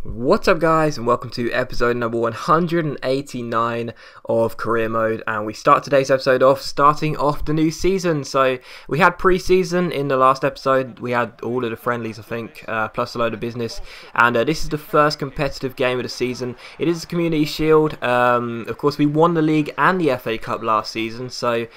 What's up guys, and welcome to episode number 189 of Career Mode, and we start today's episode off starting off the new season. So we had pre-season in the last episode, we had all of the friendlies I think, plus a load of business, and this is the first competitive game of the season. It is a Community Shield. Of course we won the league and the FA Cup last season, so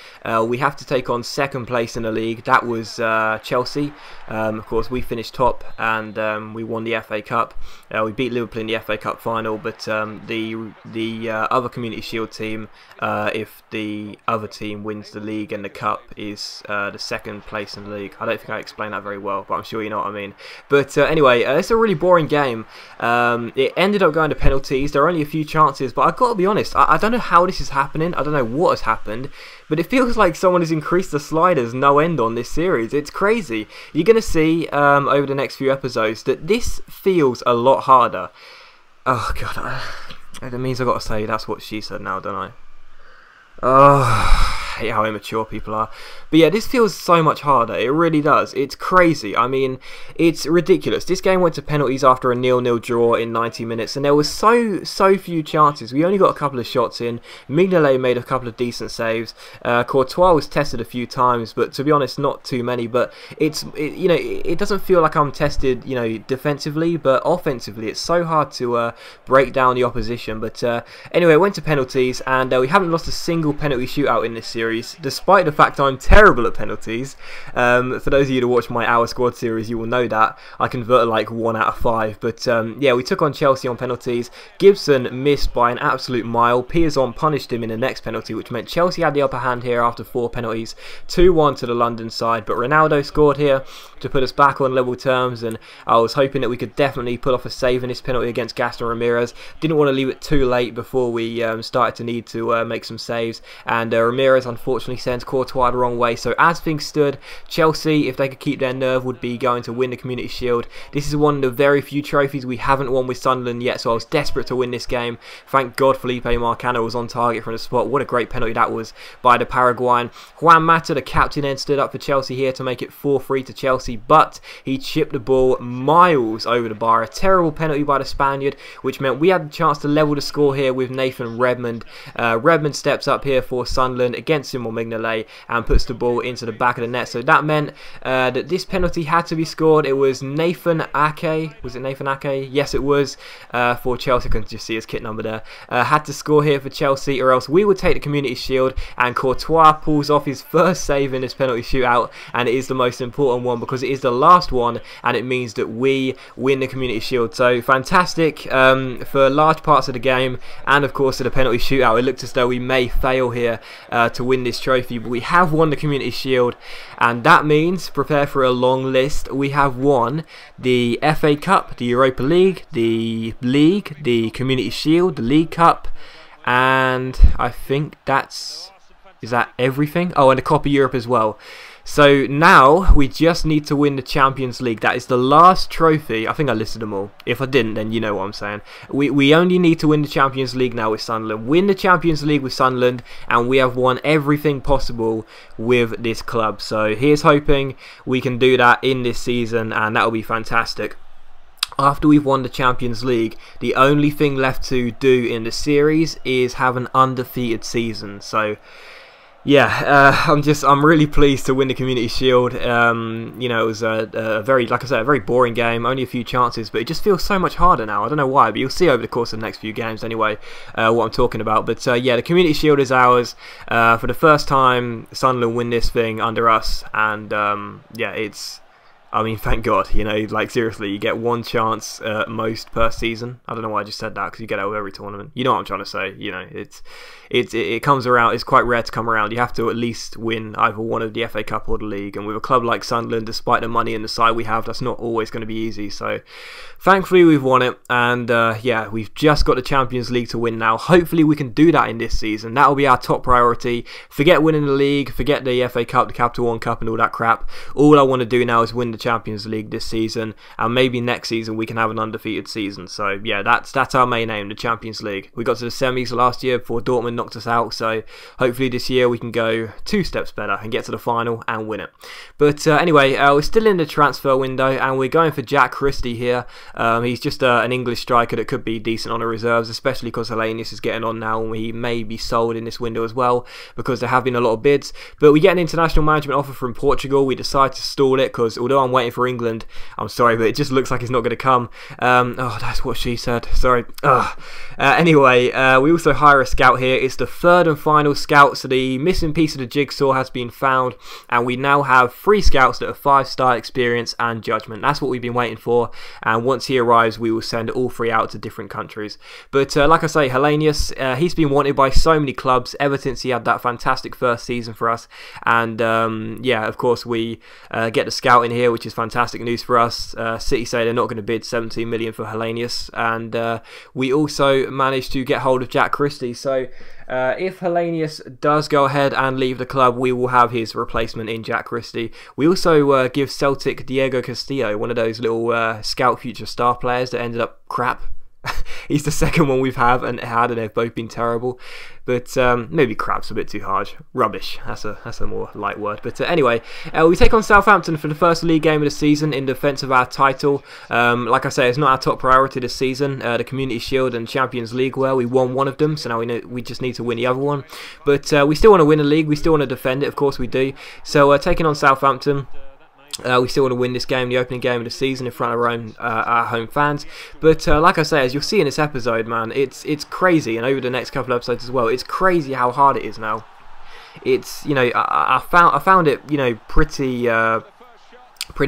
we have to take on second place in the league. That was Chelsea. Of course we finished top, and we won the FA Cup. We beat Liverpool in the FA Cup final, but the other Community Shield team, if the other team wins the league and the cup, is the second place in the league. I don't think I explained that very well, but I'm sure you know what I mean. But anyway, it's a really boring game. It ended up going to penalties. There are only a few chances, but I've got to be honest, I don't know how this is happening. I don't know what has happened, but it feels like someone has increased the sliders no end on this series. It's crazy. You're going to see over the next few episodes that this feels a lot harder. Oh god, that means I've got to say that's what she said now, don't I? Oh, I hate how immature people are. But yeah, this feels so much harder. It really does. It's crazy. I mean, it's ridiculous. This game went to penalties after a 0-0 draw in 90 minutes, and there was so few chances. We only got a couple of shots in. Mignolet made a couple of decent saves. Courtois was tested a few times, but to be honest, not too many. But it doesn't feel like I'm tested, defensively, but offensively, it's so hard to break down the opposition. But anyway, it went to penalties, and we haven't lost a single penalty shootout in this series, despite the fact I'm terrible at penalties. For those of you that watch my Our Squad series, you will know that I converted like 1 out of 5. But yeah, we took on Chelsea on penalties. Gibson missed by an absolute mile. Piazon punished him in the next penalty, which meant Chelsea had the upper hand here after 4 penalties. 2-1 to the London side, but Ronaldo scored here to put us back on level terms, and I was hoping that we could definitely pull off a save in this penalty against Gaston Ramirez. Didn't want to leave it too late before we started to need to make some saves, and Ramirez unfortunately sends Courtois the wrong way. So as things stood, Chelsea, if they could keep their nerve, would be going to win the Community Shield. This is one of the very few trophies we haven't won with Sunderland yet, so I was desperate to win this game. Thank God Felipe Marcano was on target from the spot. What a great penalty that was by the Paraguayan. Juan Mata, the captain, then stood up for Chelsea here to make it 4-3 to Chelsea, but he chipped the ball miles over the bar. A terrible penalty by the Spaniard, which meant we had the chance to level the score here with Nathan Redmond. Redmond steps up here for Sunderland against Simon Mignolet and puts the ball into the back of the net. So that meant that this penalty had to be scored. It was Nathan Ake. Was it Nathan Ake? Yes, it was, for Chelsea. I can just see his kit number there. Had to score here for Chelsea, or else we would take the Community Shield. And Courtois pulls off his first save in this penalty shootout, and it is the most important one because it is the last one, and it means that we win the Community Shield. So fantastic for large parts of the game, and of course to the penalty shootout. It looked as though we may fail here to win this trophy, but we have won the Community Shield, and that means, prepare for a long list, we have won the FA Cup, the Europa League, the Community Shield, the League Cup, and I think is that everything? Oh, and the Copa Europe as well. So now we just need to win the Champions League. That is the last trophy. I think I listed them all. If I didn't, then you know what I'm saying. We only need to win the Champions League now with Sunderland. Win the Champions League with Sunderland, and we have won everything possible with this club. So here's hoping we can do that in this season, and that will be fantastic. After we've won the Champions League, the only thing left to do in the series is have an undefeated season. So yeah, I'm really pleased to win the Community Shield. It was a very, like I said, a very boring game, only a few chances, but it just feels so much harder now. I don't know why, but you'll see over the course of the next few games anyway what I'm talking about. But yeah, the Community Shield is ours. For the first time, Sunderland win this thing under us, and yeah, I mean, thank God, like seriously, you get one chance at most per season. I don't know why I just said that, because you get out of every tournament. You know what I'm trying to say, it comes around, it's quite rare to come around. You have to at least win either one of the FA Cup or the league, and with a club like Sunderland, despite the money and the side we have, that's not always going to be easy. So thankfully we've won it, and yeah, we've just got the Champions League to win now. Hopefully we can do that in this season. That will be our top priority. Forget winning the league, forget the FA Cup, the Capital One Cup and all that crap. All I want to do now is win the Champions League this season, and maybe next season we can have an undefeated season. So yeah, that's our main aim, the Champions League. We got to the semis last year before Dortmund knocked us out, so hopefully this year we can go 2 steps better and get to the final and win it. But anyway, we're still in the transfer window, and we're going for Jack Christie here. He's just an English striker that could be decent on the reserves, especially because Hellenius is getting on now, and he may be sold in this window as well, because there have been a lot of bids. But we get an international management offer from Portugal. We decide to stall it, because although I'm waiting for England, I'm sorry, but it just looks like it's not going to come. Oh, that's what she said. Sorry. Anyway, we also hire a scout here. It's the 3rd and final scout, so the missing piece of the jigsaw has been found, and we now have 3 scouts that are 5-star experience and judgment. That's what we've been waiting for, and once he arrives, we will send all 3 out to different countries. But like I say, Hellenius, he's been wanted by so many clubs ever since he had that fantastic first season for us, and yeah, of course we get the scout in here, which is fantastic news for us. City say they're not going to bid 17 million for Hellenius, and we also managed to get hold of Jack Christie. So if Hellenius does go ahead and leave the club, we will have his replacement in Jack Christie. We also give Celtic Diego Castillo, one of those little scout future star players that ended up crap. He's the second one we've had, and they've both been terrible. But maybe crap's a bit too harsh. Rubbish. That's a more light word. But anyway, we take on Southampton for the first league game of the season in defence of our title. Like I say, it's not our top priority this season. The Community Shield and Champions League were. We won one of them, so now we just need to win the other one. But we still want to win the league. We still want to defend it. Of course we do. So taking on Southampton, we still want to win this game, the opening game of the season, in front of our home fans. But like I say, as you'll see in this episode, man, it's crazy, and over the next couple of episodes as well, it's crazy how hard it is now. It's, you know, I found it, you know, pretty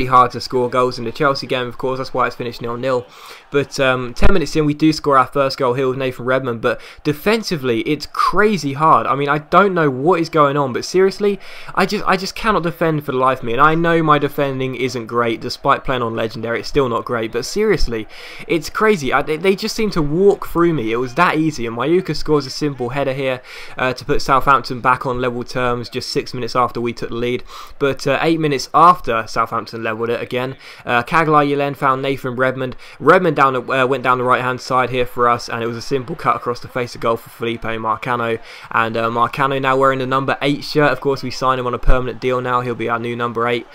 hard to score goals in the Chelsea game, of course. That's why it's finished 0-0. But 10 minutes in, we do score our first goal here with Nathan Redmond. But defensively, it's crazy hard. I mean, I don't know what is going on, but seriously, I just cannot defend for the life of me. And I know my defending isn't great, despite playing on Legendary. It's still not great. But seriously, it's crazy. They just seem to walk through me. It was that easy. And Mayuka scores a simple header here to put Southampton back on level terms just 6 minutes after we took the lead. But 8 minutes after Southampton levelled it again, Kaglar Yelen found Nathan Redmond. Redmond went down the right hand side here for us, and it was a simple cut across the face of goal for Felipe Marcano. And Marcano now wearing the number 8 shirt. Of course, we signed him on a permanent deal now. He'll be our new number 8.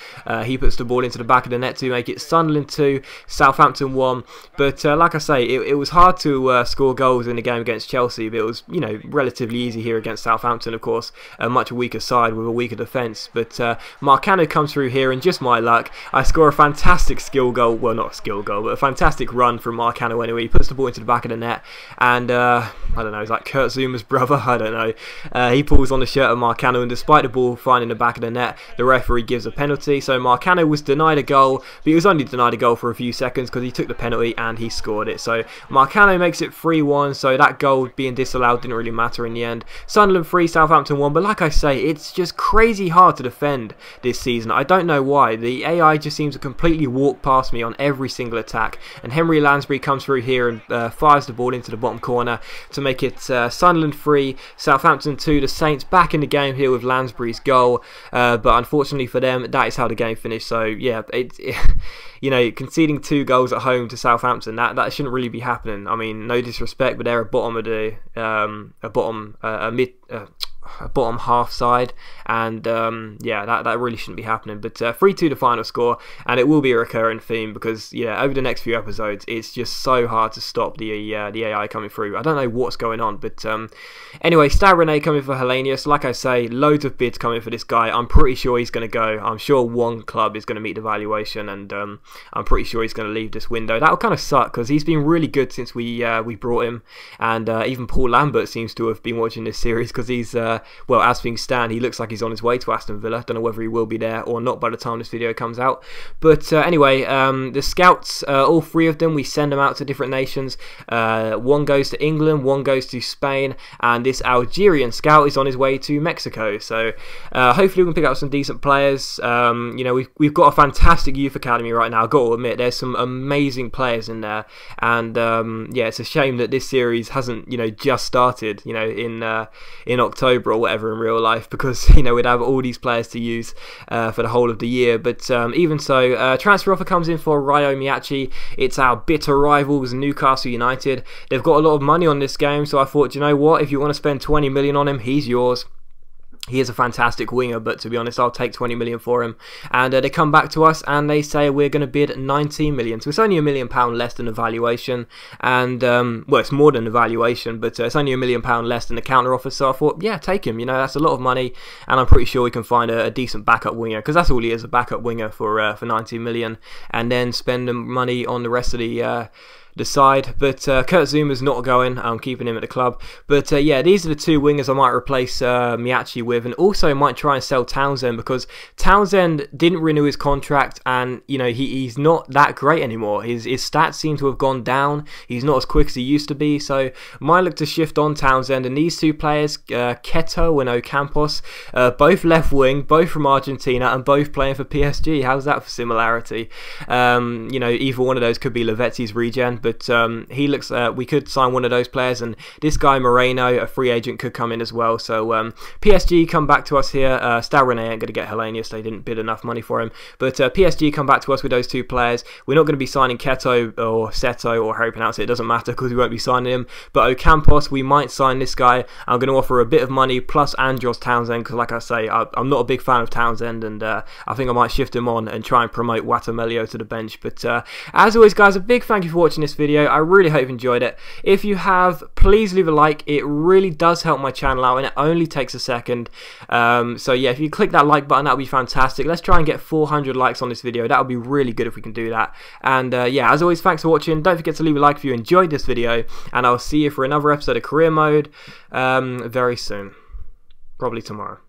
He puts the ball into the back of the net to make it Sunderland 2, Southampton 1. But like I say, it was hard to score goals in the game against Chelsea, but it was, you know, relatively easy here against Southampton, of course. A much weaker side with a weaker defence. But Marcano comes through here, and just my luck, I score a fantastic skill goal. Well, not a skill goal, but a fantastic run from Marcano anyway. He puts the ball into the back of the net, and I don't know, he's like Kurt Zuma's brother, I don't know. He pulls on the shirt of Marcano, and despite the ball finding the back of the net, the referee gives a penalty. So Marcano was denied a goal, but he was only denied a goal for a few seconds because he took the penalty and he scored it. So Marcano makes it 3-1, so that goal being disallowed didn't really matter in the end. Sunderland 3, Southampton 1, but like I say, it's just crazy hard to defend this season. I don't know why. The AI just seems to completely walk past me on every single attack, and Henry Lansbury comes through here and fires the ball into the bottom corner to make it Sunderland 3, Southampton 2. The Saints back in the game here with Lansbury's goal, but unfortunately for them, that is how the game finished. So yeah, you know, conceding 2 goals at home to Southampton, that shouldn't really be happening. I mean, no disrespect, but they're a bottom of the bottom half side, and yeah, that really shouldn't be happening. But 3-2 the final score, and it will be a recurring theme because yeah, over the next few episodes, it's just so hard to stop the AI coming through. I don't know what's going on, but anyway, Stav Rene coming for Hellenius. Like I say, loads of bids coming for this guy. I'm pretty sure he's going to go. I'm sure one club is going to meet the valuation, and I'm pretty sure he's going to leave this window. That'll kind of suck because he's been really good since we brought him, and even Paul Lambert seems to have been watching this series because he's well, as things stand, he looks like he's on his way to Aston Villa. Don't know whether he will be there or not by the time this video comes out. But anyway, the scouts, all 3 of them, we send them out to different nations. One goes to England, one goes to Spain, and this Algerian scout is on his way to Mexico. So hopefully we can pick up some decent players. You know, we've got a fantastic youth academy right now. I've got to admit, there's some amazing players in there, and yeah, it's a shame that this series hasn't, you know, just started, you know, in October liberal or whatever in real life, because you know we'd have all these players to use for the whole of the year. But even so, transfer offer comes in for Ryo Miyachi. It's our bitter rivals Newcastle United. They've got a lot of money on this game, so I thought, you know what, if you want to spend 20 million on him, he's yours. He is a fantastic winger, but to be honest, I'll take 20 million for him. And they come back to us and they say we're going to bid 19 million. So it's only £1 million less than the valuation. And, well, it's more than the valuation, but it's only £1 million less than the counter offer. So I thought, yeah, take him. You know, that's a lot of money. And I'm pretty sure we can find a decent backup winger, because that's all he is, a backup winger for 19 million. And then spend the money on the rest of the side. But Kurt Zuma's not going. I'm keeping him at the club. But yeah, these are the two wingers I might replace Miyachi with, and also might try and sell Townsend, because Townsend didn't renew his contract, and you know he's not that great anymore. His stats seem to have gone down. He's not as quick as he used to be, so might look to shift on Townsend. And these two players, Keto and Ocampos, both left wing, both from Argentina, and both playing for PSG. How's that for similarity? You know, either one of those could be Lavetti's regen. But he looks, we could sign one of those players, and this guy Moreno, a free agent, could come in as well. So PSG come back to us here. Stal Rene ain't going to get Hellenius, they didn't bid enough money for him. But PSG come back to us with those two players. We're not going to be signing Keto or Seto, or how you pronounce it, it doesn't matter, because we won't be signing him. But Ocampos, we might sign this guy. I'm going to offer a bit of money plus Andros Townsend, because like I say, I'm not a big fan of Townsend, and I think I might shift him on and try and promote Watamelio to the bench. But as always, guys, a big thank you for watching this video. I really hope you enjoyed it. If you have, please leave a like. It really does help my channel out, and it only takes a second. So yeah, if you click that like button, that would be fantastic. Let's try and get 400 likes on this video. That would be really good if we can do that. And yeah, as always, thanks for watching. Don't forget to leave a like if you enjoyed this video, and I'll see you for another episode of Career Mode very soon, probably tomorrow.